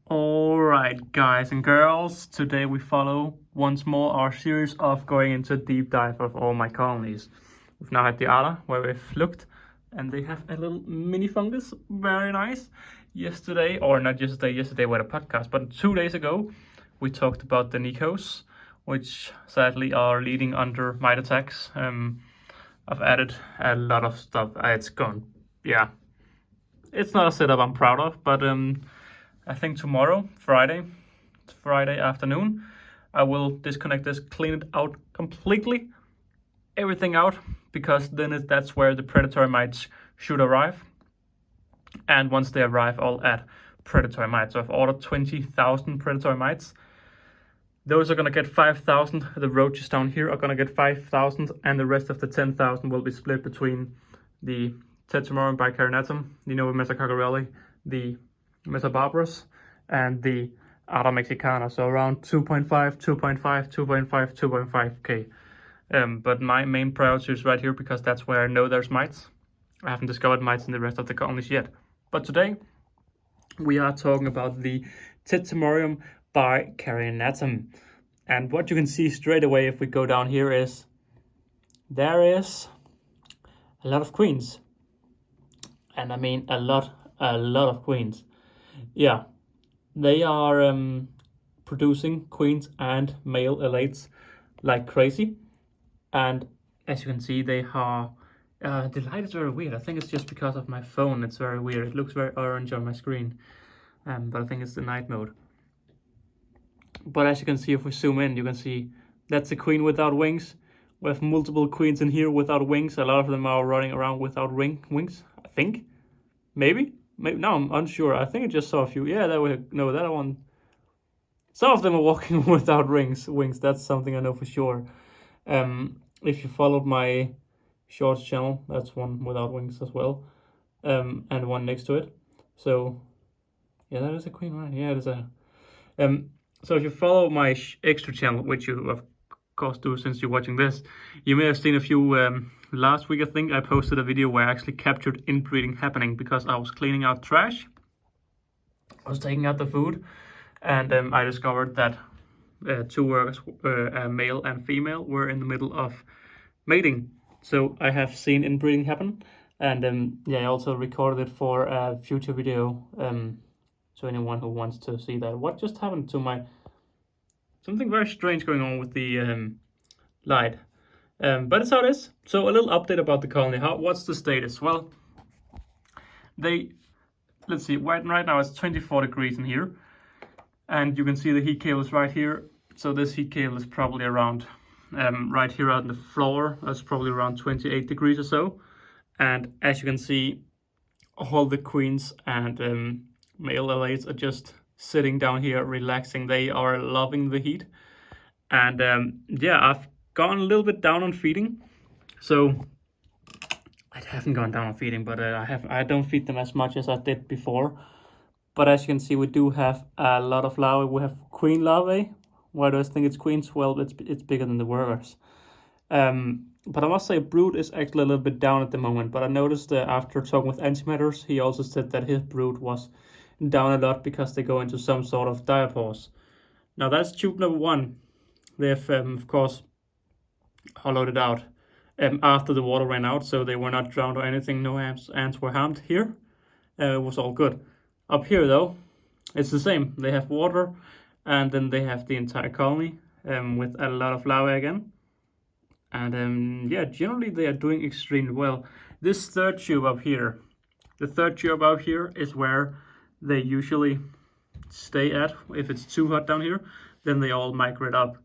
Alright, guys and girls, today we follow once more our series of going into a deep dive of all my colonies. We've now had the Ala, where we've looked, and they have a little mini fungus, very nice. Yesterday, or not yesterday with a podcast, but 2 days ago, we talked about the Nikos, which sadly are leading under mite attacks. I've added a lot of stuff. It's gone, yeah. It's not a setup I'm proud of, but I think tomorrow, Friday afternoon, I will disconnect this, clean it out completely, everything out, because then that's where the predatory mites should arrive. And once they arrive, I'll add predatory mites. So I've ordered 20,000 predatory mites. Those are going to get 5,000. The roaches down here are going to get 5,000, and the rest of the 10,000 will be split between the Tetramorium Bicarinatum, the Nova Metacogarelli, the Metabarbarus, and the Ada Mexicana. So around 2.5k. But my main priority is right here because that's where I know there's mites. I haven't discovered mites in the rest of the colonies yet. But today we are talking about the Tetramorium Bicarinatum. And what you can see straight away if we go down here is there is a lot of queens. And I mean a lot of queens. Yeah, they are producing queens and male elates like crazy. And as you can see, they are the light is very weird. I think it's just because of my phone. It's very weird. It looks very orange on my screen, but I think it's the night mode. But as you can see, if we zoom in, you can see that's a queen without wings. We have multiple queens in here without wings. A lot of them are running around without wings, I think. Maybe, no, I'm unsure. I think I just saw a few. Yeah, that one. Some of them are walking without wings. That's something I know for sure. If you followed my shorts channel, that's one without wings as well, and one next to it. So yeah, that is a queen, right? Yeah, it is a. So if you follow my extra channel, which you of course do since you're watching this, you may have seen a few. Last week I think I posted a video where I actually captured inbreeding happening because I was cleaning out trash. I was taking out the food, and I discovered that two workers, male and female, were in the middle of mating. So I have seen inbreeding happen, and yeah, I also recorded it for a future video. So anyone who wants to see that, what just happened to my something very strange going on with the light. But it's how it is. So a little update about the colony. What's the status? Well, let's see, right now it's 24 degrees in here. And you can see the heat cable is right here. So this heat cable is probably around, right here on the floor, that's probably around 28 degrees or so. And as you can see, all the queens and male elates are just sitting down here, relaxing. They are loving the heat. And yeah, I've gone a little bit down on feeding. So I haven't gone down on feeding, but I don't feed them as much as I did before. But as you can see, we do have a lot of larvae. We have queen larvae. Why do I think it's queens? Well, it's bigger than the workers. But I must say, brood is actually a little bit down at the moment. But I noticed after talking with Antimatters, he also said that his brood was down a lot because they go into some sort of diapause. Now that's tube number one. They've of course hollowed it out after the water ran out, so they were not drowned or anything. No ants were harmed here. It was all good. Up here though, it's the same. They have water, and then they have the entire colony with a lot of larvae again. And yeah, generally they are doing extremely well. This third tube up here, is where they usually stay at. If it's too hot down here, then they all migrate up.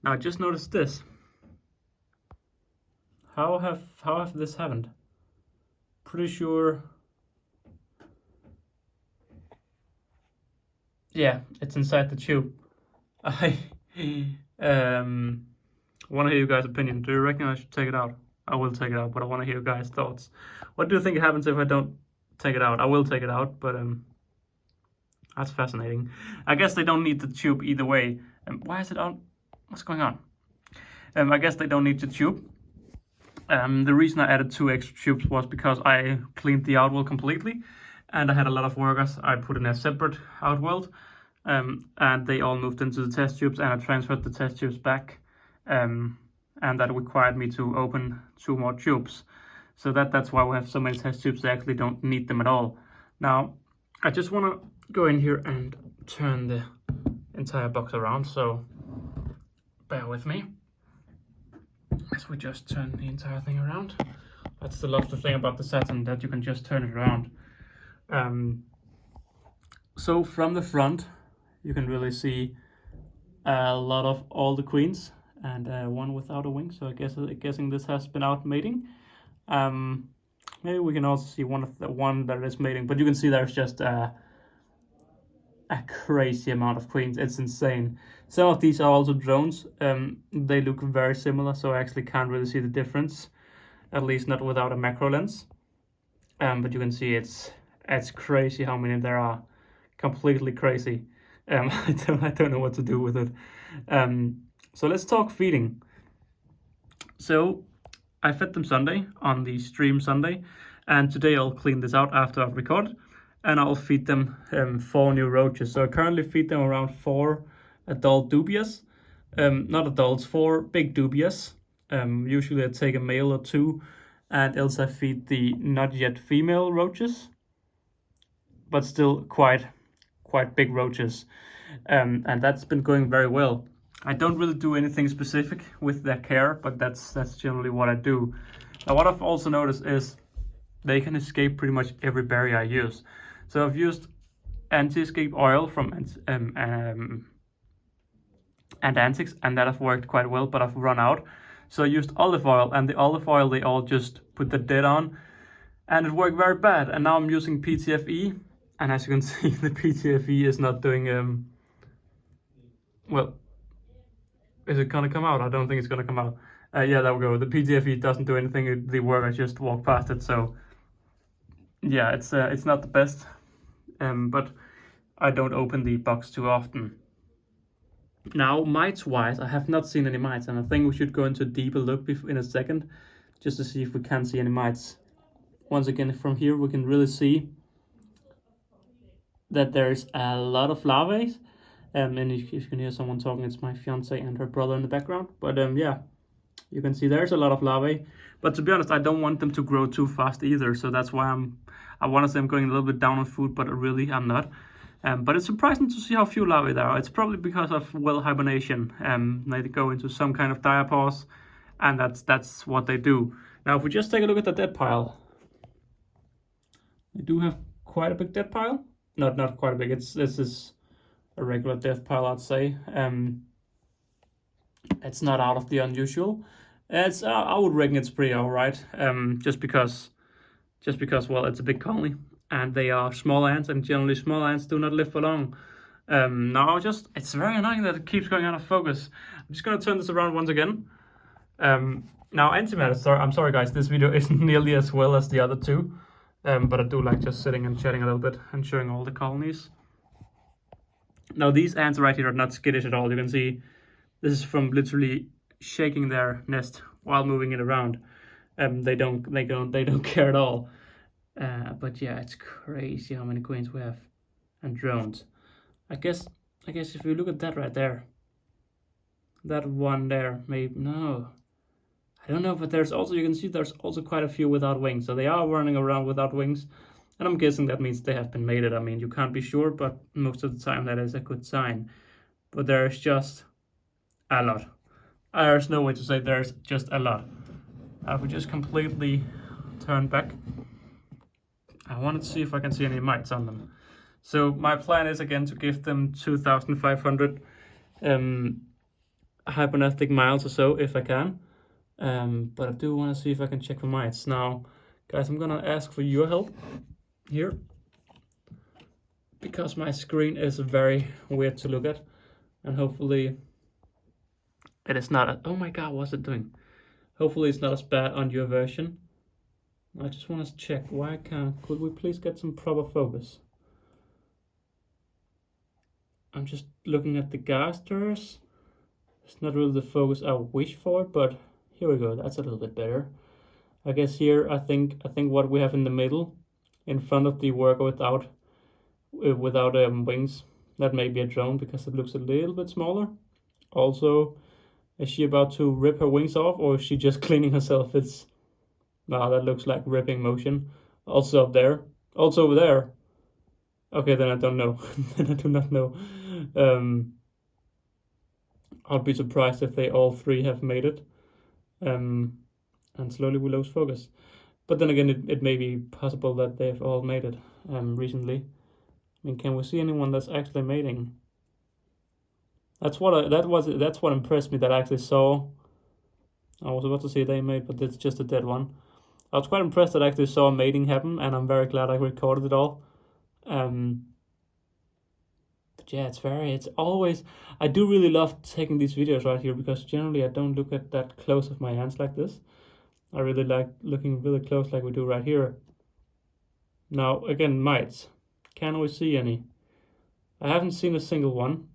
Now just notice this. How have this happened? Pretty sure. Yeah, it's inside the tube. I want to hear you guys' opinion. Do you reckon I should take it out? I will take it out, but I want to hear you guys' thoughts. What do you think happens if I don't take it out? I will take it out, but that's fascinating. I guess they don't need the tube either way. Why is it on? What's going on? I guess they don't need the tube. The reason I added 2 extra tubes was because I cleaned the outwell completely, and I had a lot of workers. I put in a separate outwell, and they all moved into the test tubes, and I transferred the test tubes back, and that required me to open 2 more tubes. So that's why we have so many test tubes. They actually don't need them at all. Now, I just want to go in here and turn the entire box around, so bear with me as we just turn the entire thing around. That's the lovely thing about the Saturn, that you can just turn it around. So from the front, you can really see a lot of all the queens, and one without a wing. So guessing this has been out mating. Maybe we can also see one that is mating, but you can see there's just a crazy amount of queens. It's insane. Some of these are also drones. They look very similar, so I actually can't really see the difference, at least not without a macro lens. But you can see it's crazy how many there are. Completely crazy. I don't know what to do with it. So let's talk feeding. So I fed them Sunday on the stream Sunday, and today I'll clean this out after I've recorded, and I'll feed them 4 new roaches. So I currently feed them around 4 adult dubias, not adults, 4 big dubias. Usually I take a male or 2, and else I feed the not yet female roaches, but still quite big roaches, and that's been going very well. I don't really do anything specific with their care, but that's generally what I do. Now, what I've also noticed is they can escape pretty much every barrier I use. So I've used anti-escape oil from Antics, and that have worked quite well, but I've run out. So I used olive oil, and the olive oil they all just put the dead on, and it worked very bad. And now I'm using PTFE, and as you can see, the PTFE is not doing well. Is it gonna come out? I don't think it's gonna come out. Yeah, there we go. The PTFE doesn't do anything. The work, I just walked past it. So yeah, it's not the best. But I don't open the box too often. Now, mites wise, I have not seen any mites, and I think we should go into a deeper look in a second, just to see if we can see any mites. Once again, from here we can really see that there's a lot of larvae. And if you can hear someone talking, it's my fiance and her brother in the background. But yeah, you can see there's a lot of larvae. But to be honest, I don't want them to grow too fast either. So that's why I want to say I'm going a little bit down on food, but really I'm not. But it's surprising to see how few larvae there are. It's probably because of well hibernation. They go into some kind of diapause, and that's what they do. Now, if we just take a look at the dead pile, they do have quite a big dead pile. Not quite a big. This is a regular death pile, I'd say. It's not out of the unusual. I would reckon it's pretty alright. Just because well, it's a big colony, and they are small ants, and generally small ants do not live for long. Now it's very annoying that it keeps going out of focus. I'm just gonna turn this around once again. Now, antimatter. I'm sorry guys, this video isn't nearly as well as the other 2. But I do like just sitting and chatting a little bit and showing all the colonies. Now, these ants right here are not skittish at all. You can see this is from literally shaking their nest while moving it around. They don't care at all. But yeah, it's crazy how many queens we have, and drones. I guess if you look at that right there, that one there, maybe no, I don't know. But there's also, you can see there's also quite a few without wings. So they are running around without wings. And I'm guessing that means they have been mated. I mean, you can't be sure, but most of the time that is a good sign. But there's just a lot. There's no way to say there's just a lot. If we just completely turn back, I wanted to see if I can see any mites on them. So my plan is again to give them 2,500 hypernatic miles or so if I can. But I do want to see if I can check for mites. Now, guys, I'm gonna ask for your help here, because my screen is very weird to look at, and hopefully it is not. Oh my god, what's it doing? Hopefully it's not as bad on your version. I just want to check why I can't. Could we please get some proper focus? I'm just looking at the gasters. It's not really the focus I wish for, but here we go. That's a little bit better. I guess here I think what we have in the middle, in front of the worker without wings, That may be a drone because it looks a little bit smaller. Also, is she about to rip her wings off, or is she just cleaning herself? Wow, that looks like ripping motion. Also up there. Also over there. Okay, then I don't know. Then I do not know. I'll be surprised if they all three have made it. And slowly we lose focus. But then again, it may be possible that they've all made it recently. I mean, can we see anyone that's actually mating? That's what impressed me, that I actually saw. I was about to say they made, but it's just a dead one. I was quite impressed that I actually saw mating happen, and I'm very glad I recorded it all. But yeah, it's always, I do really love taking these videos right here, because generally I don't look at that close of my hands like this. I really like looking really close like we do right here. Now, again, mites. Can we see any? I haven't seen a single one.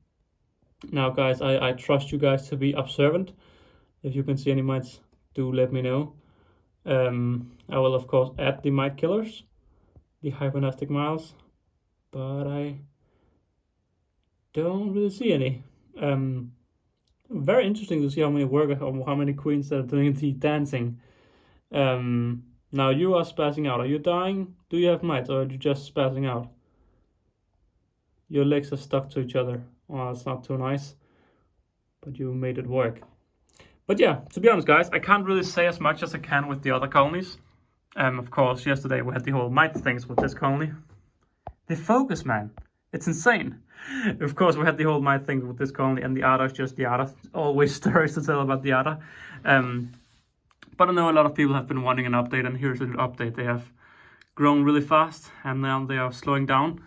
Now, guys, I trust you guys to be observant. If you can see any mites, do let me know. I will, of course, add the mite killers, the hypernastic miles, but I don't really see any. Very interesting to see how many workers or how many queens that are doing the dancing. Now you are spazzing out. Are you dying? Do you have mites, or are you just spazzing out? Your legs are stuck to each other. Well, it's not too nice, but you made it work. But yeah, to be honest, guys, I can't really say as much as I can with the other colonies. Of course, yesterday we had the whole mite things with this colony. The focus, man, it's insane. Of course, we had the whole mite things with this colony, and the Ada is just the Ada. Always stories to tell about the Ada. But I know a lot of people have been wanting an update, and here's an update. They have grown really fast, and now they are slowing down.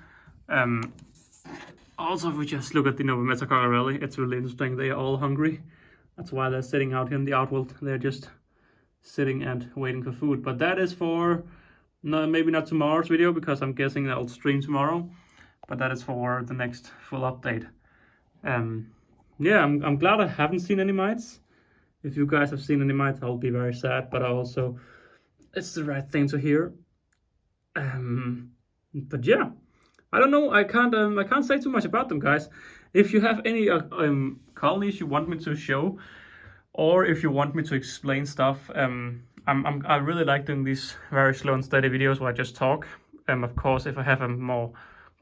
Also, if we just look at the Nova Metacararelli, it's really interesting. They are all hungry. That's why they're sitting out here in the outworld. They're just sitting and waiting for food. But that is for, no, maybe not tomorrow's video, because I'm guessing that I'll stream tomorrow. But that is for the next full update. Yeah, I'm glad I haven't seen any mites. If you guys have seen any mites, I'll be very sad. But it's the right thing to hear. But yeah, I don't know. I can't say too much about them, guys. If you have any colonies you want me to show, or if you want me to explain stuff, I really like doing these very slow and steady videos where I just talk. Of course, if I have a more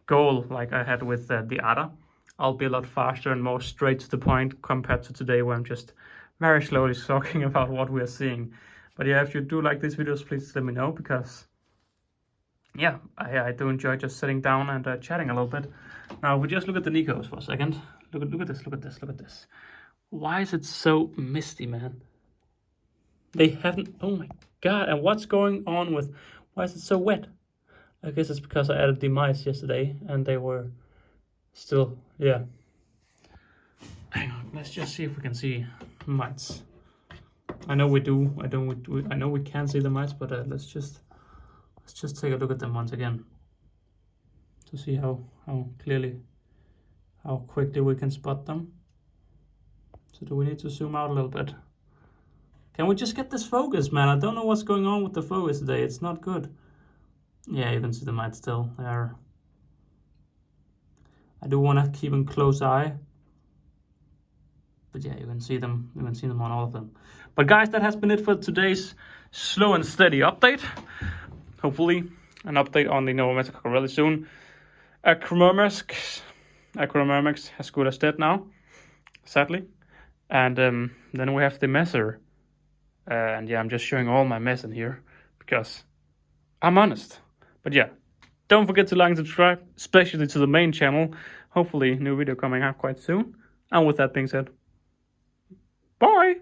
goal like I had with the Ada, I'll be a lot faster and more straight to the point compared to today, where I'm just very slowly talking about what we are seeing. But yeah, if you do like these videos, please let me know, because yeah, I do enjoy just sitting down and chatting a little bit. Now, if we just look at the Nikos for a second. Look at this, look at this, look at this. Why is it so misty, man? They haven't, oh my god, and what's going on with, why is it so wet? I guess it's because I added the mice yesterday, and they were still, yeah. Hang on, let's just see if we can see mites. I know we do, I know we can see the mites, but let's just take a look at them once again to see how clearly, how quickly we can spot them. So do we need to zoom out a little bit? Can we just get this focus, man? I don't know what's going on with the focus today. It's not good. Yeah, you can see the mites still there. I do want to keep a close eye. But yeah, you can see them. You can see them on all of them. But guys, that has been it for today's slow and steady update. Hopefully, an update on the Nova Metacararelli really soon. Acromyrmex has good as dead now, sadly. And then we have the messer. And yeah, I'm just showing all my mess in here because I'm honest. But yeah, don't forget to like and subscribe, especially to the main channel. Hopefully, new video coming out quite soon. And with that being said, bye!